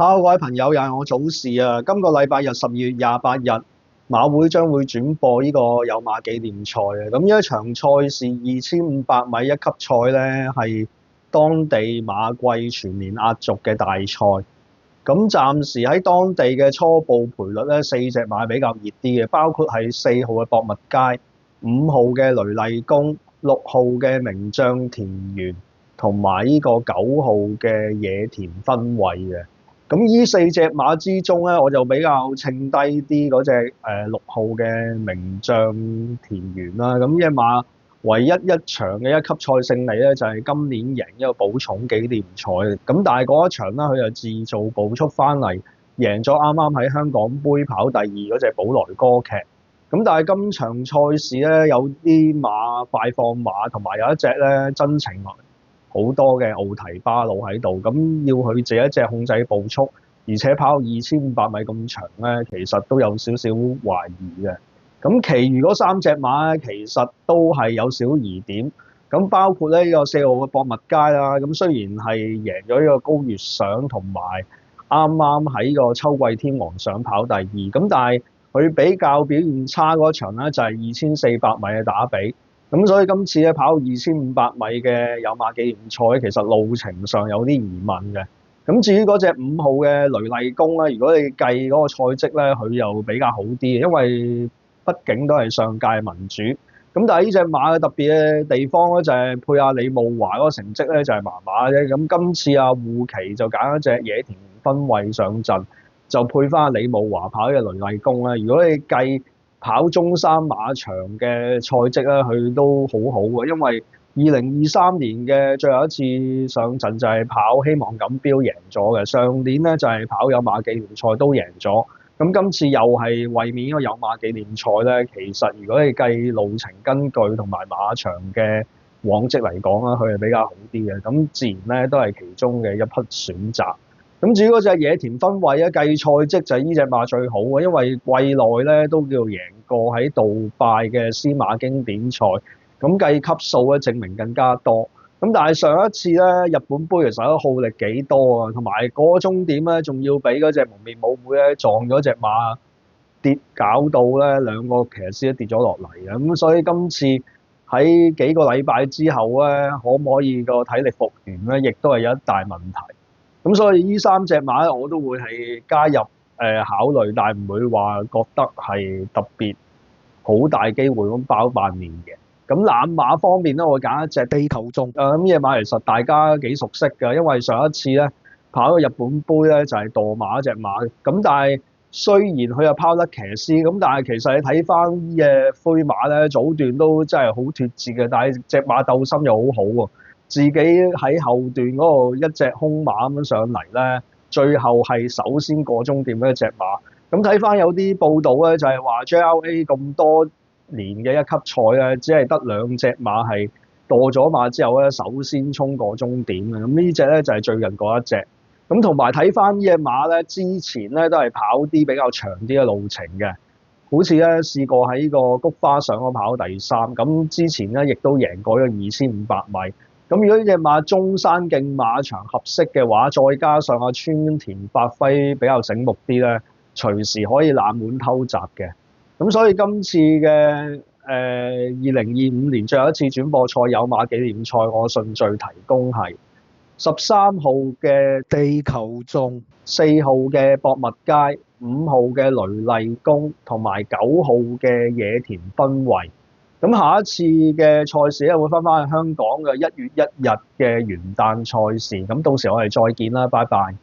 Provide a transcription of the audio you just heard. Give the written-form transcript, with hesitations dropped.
Hello，各位朋友，又係我早市啊！今個禮拜日12月28日，馬會將會轉播呢個有馬紀念賽啊！咁呢一場賽事2500米一級賽咧，係當地馬季全年壓軸嘅大賽。咁暫時喺當地嘅初步賠率咧，四隻馬比較熱啲嘅，包括係4號嘅博物街、5號嘅雷麗宮、6號嘅名將田園，同埋呢個9號嘅野田分位嘅。咁呢四隻馬之中咧，我就比較稱低啲嗰隻6號嘅名將田園啦。咁呢隻馬唯一一場嘅一級賽勝利咧，就係今年贏一個寶塚紀念賽。咁但係嗰一場咧，佢就自造步速翻嚟，贏咗啱啱喺香港杯跑第二嗰隻寶來歌劇。咁但係今場賽事咧，有啲馬快放馬，同埋有一隻咧真情好多嘅奧提巴魯喺度，咁要佢自己一隻控制步速，而且跑2500米咁長咧，其實都有少少懷疑嘅。咁其餘嗰三隻馬咧，其實都係有少疑點。咁包括呢個4號嘅博物街啦，咁雖然係贏咗呢個高月賞同埋啱啱喺個秋季天皇賞跑第二，咁但係佢比較表現差嗰場咧，就係2400米嘅打比。咁所以今次咧跑2500米嘅有馬紀念賽，其實路程上有啲疑問嘅。咁至於嗰隻5號嘅雷麗宮咧，如果你計嗰個賽績咧，佢又比較好啲嘅，因為畢竟都係上屆民主。咁但係呢隻馬嘅特別嘅地方咧，就係配阿李慕華嗰個成績咧就係麻麻啫。咁今次阿護旗就揀一隻野田分位上陣，就配翻阿李慕華跑嘅雷麗宮咧。如果你計跑中山馬場嘅賽績咧，佢都好好嘅，因為2023年嘅最後一次上陣就係跑希望錦標贏咗嘅，上年咧就係跑有馬紀念賽都贏咗，咁今次又係衛冕呢個有馬紀念賽咧，其實如果你計路程根據同埋馬場嘅往績嚟講咧，佢係比較好啲嘅，咁自然咧都係其中嘅一匹選擇。咁至於嗰隻野田分位咧，計賽績就係呢隻馬最好嘅，因為季內咧都叫贏過喺杜拜嘅司馬經典賽，咁計級數咧證明更加多。咁但係上一次咧日本杯其實都耗力幾多啊，同埋嗰個終點咧仲要俾嗰隻蒙面舞會咧撞咗隻馬跌，搞到咧兩個騎師都跌咗落嚟嘅。咁所以今次喺幾個禮拜之後咧，可唔可以個體力復原咧，亦都係有一大問題。咁所以呢三隻馬咧，我都會係加入考慮，但係唔會話覺得係特別好大機會咁包辦年嘅。咁冷馬方面咧，我會揀一隻地球中。咁呢隻馬其實大家幾熟悉㗎，因為上一次咧跑咗日本杯咧就係墮馬一隻馬。咁但係雖然佢又拋得騎師，咁但係其實你睇翻呢隻灰馬咧，早段都真係好脫節嘅，但係隻馬鬥心又好好喎。自己喺後段嗰度一隻空馬咁樣上嚟咧，最後係首先過終點嘅一隻馬。咁睇翻有啲報道咧，就係話 JRA 咁多年嘅一級賽咧，只係得兩隻馬係墮咗馬之後咧，首先衝過終點嘅。咁呢隻咧就係最近嗰一隻。咁同埋睇翻呢隻馬咧，之前咧都係跑啲比較長啲嘅路程嘅，好似咧試過喺呢個菊花賞嗰跑第3。咁之前咧亦都贏過咗2500米。咁如果呢隻馬中山徑馬場合適嘅話，再加上阿川田發揮比較醒目啲咧，隨時可以冷門偷襲嘅。咁所以今次嘅2025年最後一次轉播賽有馬紀念賽，我順序提供係13號嘅地球中、4號嘅博物街、5號嘅雷麗宮同埋9號嘅野田分位。咁下一次嘅賽事咧會翻返去香港嘅1月1日嘅元旦賽事，咁到時我哋再見啦，拜拜。